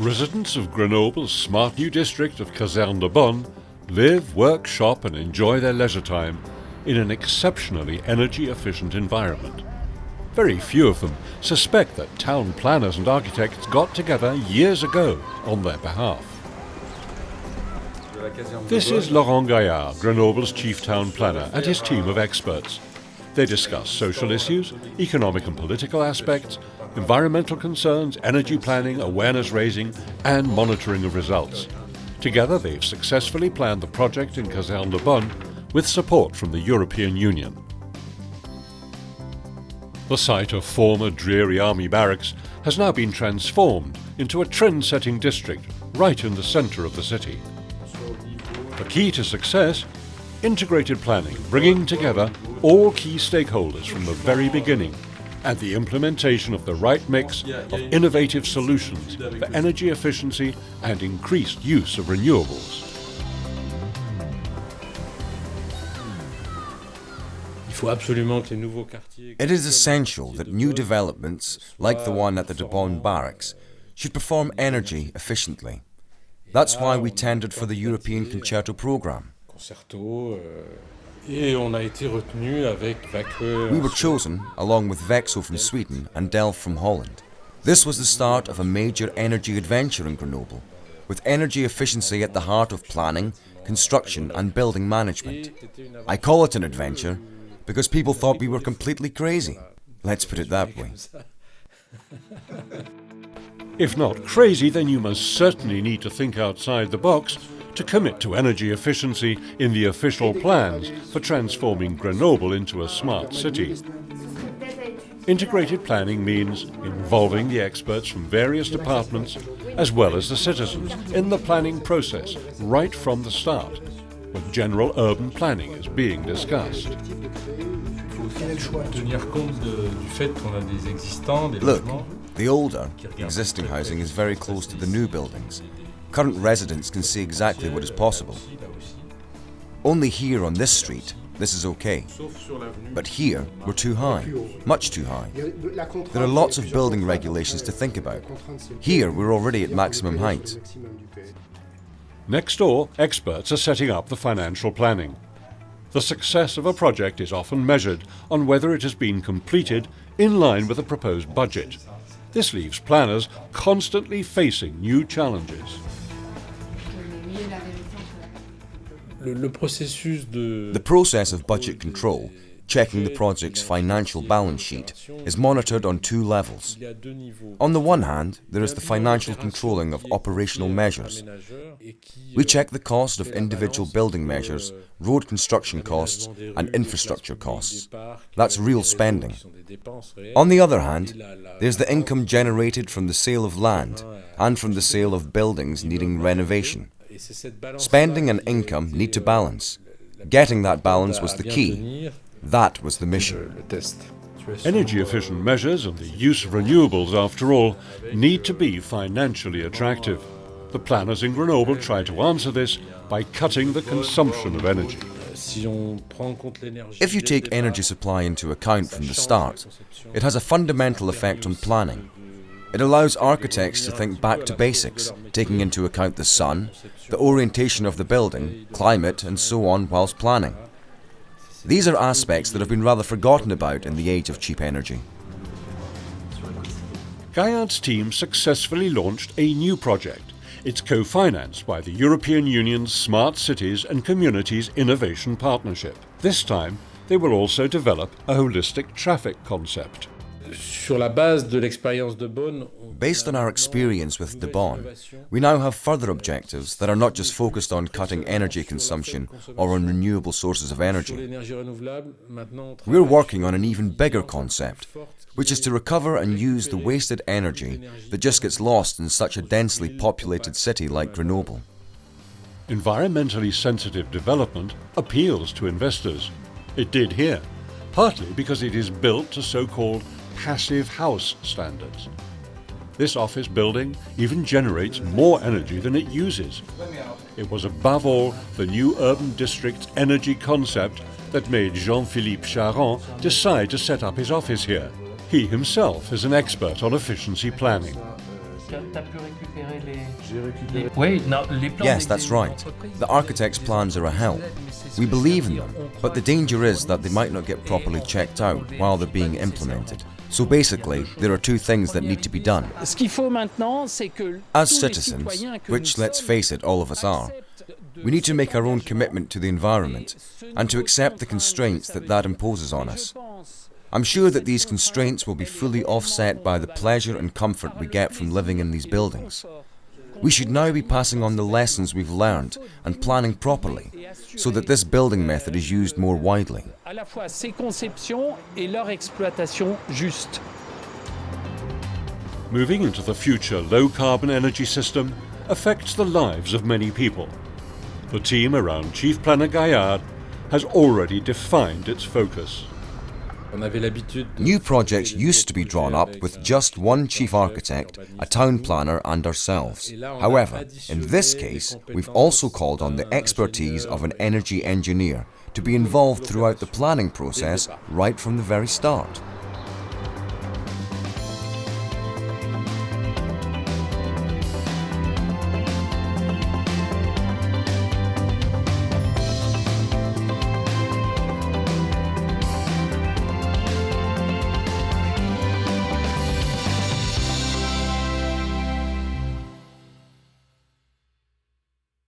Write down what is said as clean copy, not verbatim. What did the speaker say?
Residents of Grenoble's smart new district of Caserne De Bonne live, work, shop and enjoy their leisure time in an exceptionally energy-efficient environment. Very few of them suspect that town planners and architects got together years ago on their behalf. This is Laurent Gaillard, Grenoble's chief town planner, and his team of experts. They discuss social issues, economic and political aspects, environmental concerns, energy planning, awareness raising, and monitoring of results. Together, they've successfully planned the project in Caserne De Bonne with support from the European Union. The site of former dreary army barracks has now been transformed into a trend-setting district right in the centre of the city. The key to success? Integrated planning, bringing together all key stakeholders from the very beginning, and the implementation of the right mix of innovative solutions for energy efficiency and increased use of renewables. It is essential that new developments, like the one at the De Bonne barracks, should perform energy efficiently. That's why we tendered for the European Concerto programme. We were chosen, along with Vexo from Sweden and Delft from Holland. This was the start of a major energy adventure in Grenoble, with energy efficiency at the heart of planning, construction and building management. I call it an adventure because people thought we were completely crazy. Let's put it that way. If not crazy, then you must certainly need to think outside the box to commit to energy efficiency in the official plans for transforming Grenoble into a smart city. Integrated planning means involving the experts from various departments as well as the citizens in the planning process right from the start, when general urban planning is being discussed. Look, the older, existing housing is very close to the new buildings. Current residents can see exactly what is possible. Only here on this street, this is okay. But here, we're too high, much too high. There are lots of building regulations to think about. Here, we're already at maximum height. Next door, experts are setting up the financial planning. The success of a project is often measured on whether it has been completed in line with the proposed budget. This leaves planners constantly facing new challenges. The process of budget control, checking the project's financial balance sheet, is monitored on two levels. On the one hand, there is the financial controlling of operational measures. We check the cost of individual building measures, road construction costs and infrastructure costs. That's real spending. On the other hand, there's the income generated from the sale of land and from the sale of buildings needing renovation. Spending and income need to balance. Getting that balance was the key. That was the mission. Energy-efficient measures and the use of renewables, after all, need to be financially attractive. The planners in Grenoble try to answer this by cutting the consumption of energy. If you take energy supply into account from the start, it has a fundamental effect on planning. It allows architects to think back to basics, taking into account the sun, the orientation of the building, climate and so on whilst planning. These are aspects that have been rather forgotten about in the age of cheap energy. Gaillard's team successfully launched a new project. It's co-financed by the European Union's Smart Cities and Communities Innovation Partnership. This time, they will also develop a holistic traffic concept. Based on our experience with De Bonne, we now have further objectives that are not just focused on cutting energy consumption or on renewable sources of energy. We're working on an even bigger concept, which is to recover and use the wasted energy that just gets lost in such a densely populated city like Grenoble. Environmentally sensitive development appeals to investors. It did here, partly because it is built to so-called passive house standards. This office building even generates more energy than it uses. It was above all the new urban district's energy concept that made Jean-Philippe Charon decide to set up his office here. He himself is an expert on efficiency planning. Yes, that's right. The architect's plans are a help. We believe in them, but the danger is that they might not get properly checked out while they're being implemented. So basically, there are two things that need to be done. As citizens, which let's face it, all of us are, we need to make our own commitment to the environment and to accept the constraints that that imposes on us. I'm sure that these constraints will be fully offset by the pleasure and comfort we get from living in these buildings. We should now be passing on the lessons we've learned and planning properly so that this building method is used more widely. Moving into the future low-carbon energy system affects the lives of many people. The team around Chief Planner Gaillard has already defined its focus. New projects used to be drawn up with just one chief architect, a town planner and ourselves. However, in this case, we've also called on the expertise of an energy engineer to be involved throughout the planning process right from the very start.